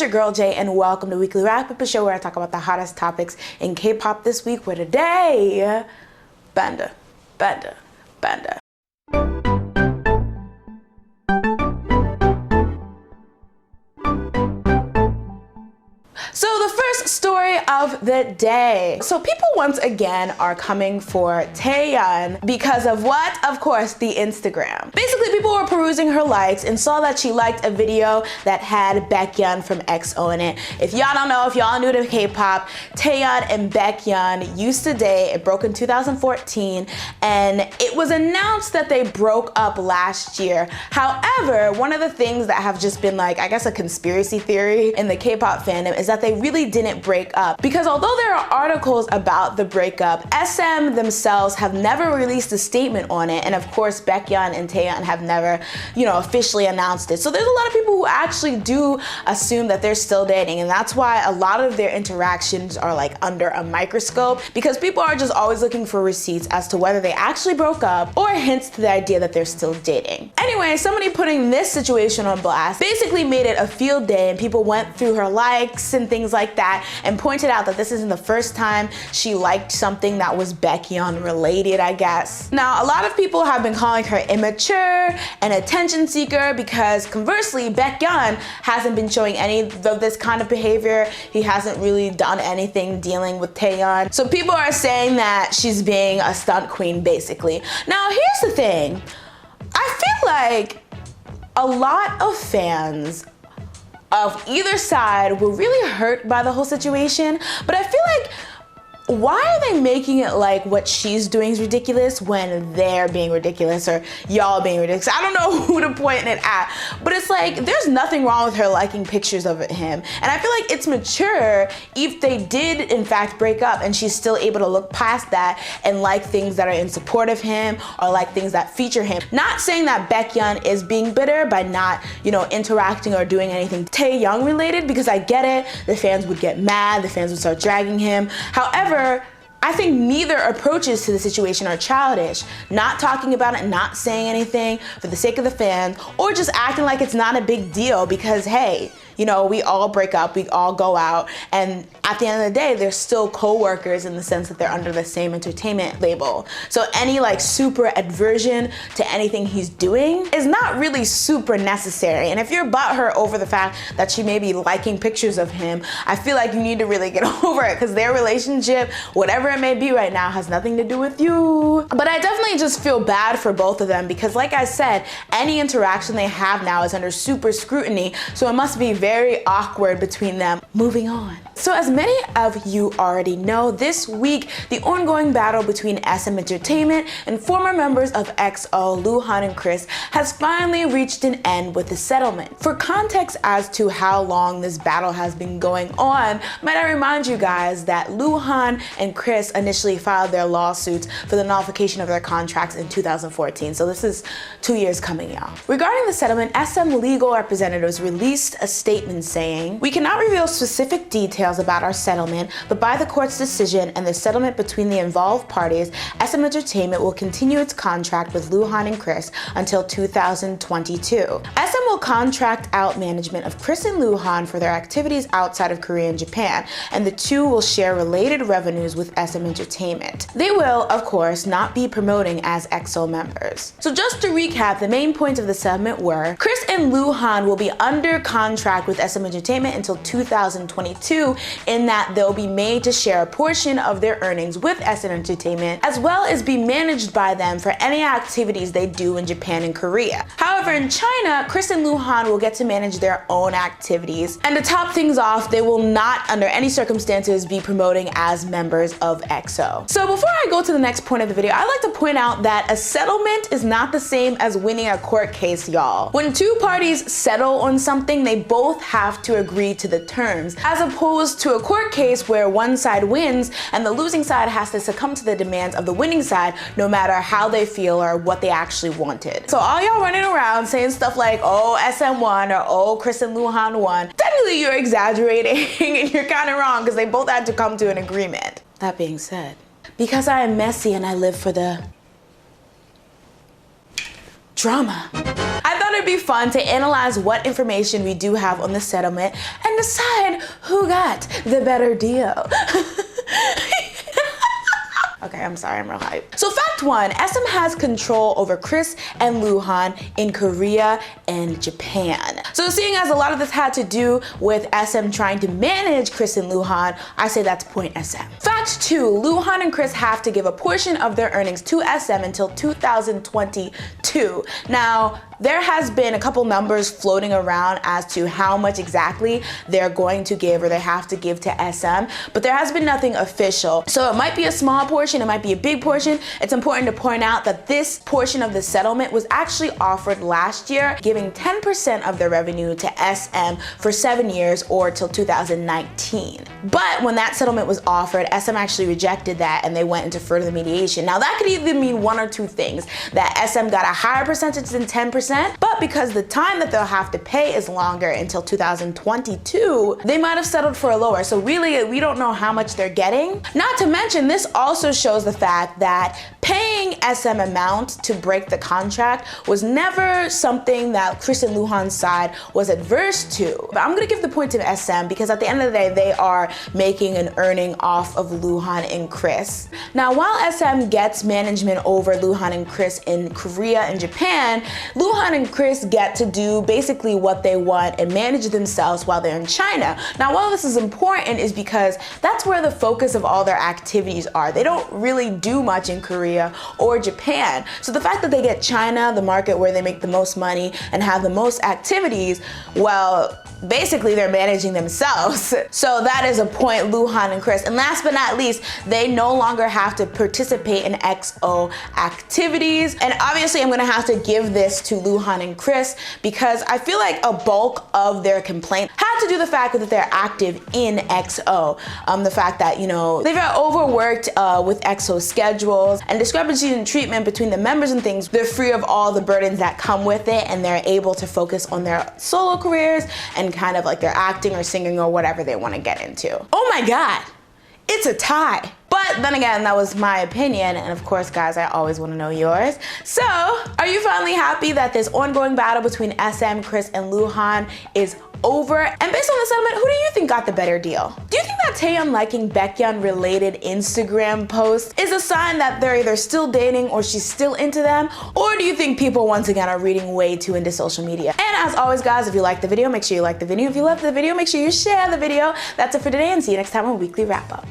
your girl Jay, and welcome to Weekly Wrap Up, a show where I talk about the hottest topics in K-pop this week. Where today, Banda. So the first story of the day. So people once again are coming for Taeyeon because of what? Of course, the Instagram. Basically, people were perusing her likes and saw that she liked a video that had Baekhyun from EXO in it. If y'all don't know, if y'all new to K-pop, Taeyeon and Baekhyun used to date. It broke in 2014, and it was announced that they broke up last year. However, one of the things that have just been like, I guess, a conspiracy theory in the K-pop fandom is that they really didn't break up, because although there are articles about the breakup, SM themselves have never released a statement on it, and of course Baekhyun and Taeyeon have never, officially announced it. So there's a lot of people who actually do assume that they're still dating, and that's why a lot of their interactions are like under a microscope, because people are just always looking for receipts as to whether they actually broke up or hints to the idea that they're still dating. Anyway, somebody putting this situation on blast basically made it a field day, and people went through her likes and things like that and pointed out that this isn't the first time she liked something that was Baekhyun related, I guess. Now, a lot of people have been calling her immature and attention seeker, because conversely, Baekhyun hasn't been showing any of this kind of behavior. He hasn't really done anything dealing with Taeyeon. So people are saying that she's being a stunt queen, basically. Now, here's the thing. I feel like a lot of fans of either side were really hurt by the whole situation, but I feel like, why are they making it like what she's doing is ridiculous when they're being ridiculous, or y'all being ridiculous? I don't know who to point it at, but it's like there's nothing wrong with her liking pictures of him. And I feel like it's mature if they did in fact break up and she's still able to look past that and like things that are in support of him or like things that feature him. Not saying that Baekhyun is being bitter by not, interacting or doing anything Taeyeon related, because I get it, the fans would get mad, the fans would start dragging him. However, I think neither approaches to the situation are childish. Not talking about it, not saying anything for the sake of the fans, or just acting like it's not a big deal because, hey, we all break up, we all go out, and at the end of the day, they're still co-workers in the sense that they're under the same entertainment label. So any like super aversion to anything he's doing is not really super necessary. And if you're butthurt over the fact that she may be liking pictures of him, I feel like you need to really get over it, because their relationship, whatever it may be right now, has nothing to do with you. But I definitely just feel bad for both of them, because like I said, any interaction they have now is under super scrutiny, so it must be very awkward between them. Moving on. So as many of you already know, this week the ongoing battle between SM Entertainment and former members of EXO, Luhan and Kris, has finally reached an end with a settlement. For context as to how long this battle has been going on, might I remind you guys that Luhan and Kris initially filed their lawsuits for the nullification of their contracts in 2014. So this is 2 years coming, y'all. Regarding the settlement, SM legal representatives released a statement saying, "We cannot reveal specific details about our settlement, but by the court's decision and the settlement between the involved parties, SM Entertainment will continue its contract with Luhan and Kris until 2022. SM will contract out management of Kris and Luhan for their activities outside of Korea and Japan, and the two will share related revenues with SM Entertainment. They will, of course, not be promoting as EXO members." So just to recap, the main points of the settlement were, Kris and Luhan will be under contract with SM Entertainment until 2022, in that they'll be made to share a portion of their earnings with SM Entertainment, as well as be managed by them for any activities they do in Japan and Korea. However, in China, Kris and Luhan will get to manage their own activities. And to top things off, they will not, under any circumstances, be promoting as members of EXO. So before I go to the next point of the video, I'd like to point out that a settlement is not the same as winning a court case, y'all. When two parties settle on something, they both have to agree to the terms, as opposed to a court case where one side wins and the losing side has to succumb to the demands of the winning side, no matter how they feel or what they actually wanted. So all y'all running around saying stuff like, oh, SM won, or oh, Kris and Luhan won, technically you're exaggerating and you're kind of wrong, because they both had to come to an agreement. That being said, because I am messy and I live for the drama, I thought thought it'd be fun to analyze what information we do have on the settlement and decide who got the better deal. Okay, I'm sorry, I'm real hyped. So fact one, SM has control over Kris and Luhan in Korea and Japan. So seeing as a lot of this had to do with SM trying to manage Kris and Luhan, I say that's point SM. Fact two, Luhan and Kris have to give a portion of their earnings to SM until 2022. Now, there has been a couple numbers floating around as to how much exactly they're going to give or they have to give to SM, but there has been nothing official. So it might be a small portion, it might be a big portion. It's important to point out that this portion of the settlement was actually offered last year, giving 10% of their revenue to SM for 7 years or till 2019. But when that settlement was offered, SM actually rejected that and they went into further mediation. Now that could either mean one or two things, that SM got a higher percentage than 10%, but because the time that they'll have to pay is longer until 2022, they might have settled for a lower. So really, we don't know how much they're getting. Not to mention, this also shows the fact that paying SM amount to break the contract was never something that Kris and Luhan's side was adverse to. But I'm gonna give the point to SM because at the end of the day, they are making an earning off of Luhan and Kris. Now, while SM gets management over Luhan and Kris in Korea and Japan, Luhan and Kris get to do basically what they want and manage themselves while they're in China. Now, while this is important is because that's where the focus of all their activities are. They don't really do much in Korea or Japan. So the fact that they get China, the market where they make the most money and have the most activities, well, basically they're managing themselves. So that is a point, Luhan and Kris. And last but not least, they no longer have to participate in XO activities. And obviously I'm gonna have to give this to Luhan and Kris because I feel like a bulk of their complaint had to do the fact that they're active in XO. The fact that, you know, they've got overworked with XO schedules and discrepancies in treatment between the members and things. They're free of all the burdens that come with it and they're able to focus on their solo careers and kind of like their acting or singing or whatever they want to get into. Oh my God, it's a tie. But then again, that was my opinion, and of course, guys, I always want to know yours. So, are you finally happy that this ongoing battle between SM, Kris, and Luhan is over? And based on the settlement, who do you think got the better deal? Do you think that Taeyeon liking Baekhyun related Instagram posts is a sign that they're either still dating or she's still into them? Or do you think people once again are reading way too into social media? And as always, guys, if you liked the video, make sure you like the video. If you loved the video, make sure you share the video. That's it for today, and see you next time on Weekly Wrap Up.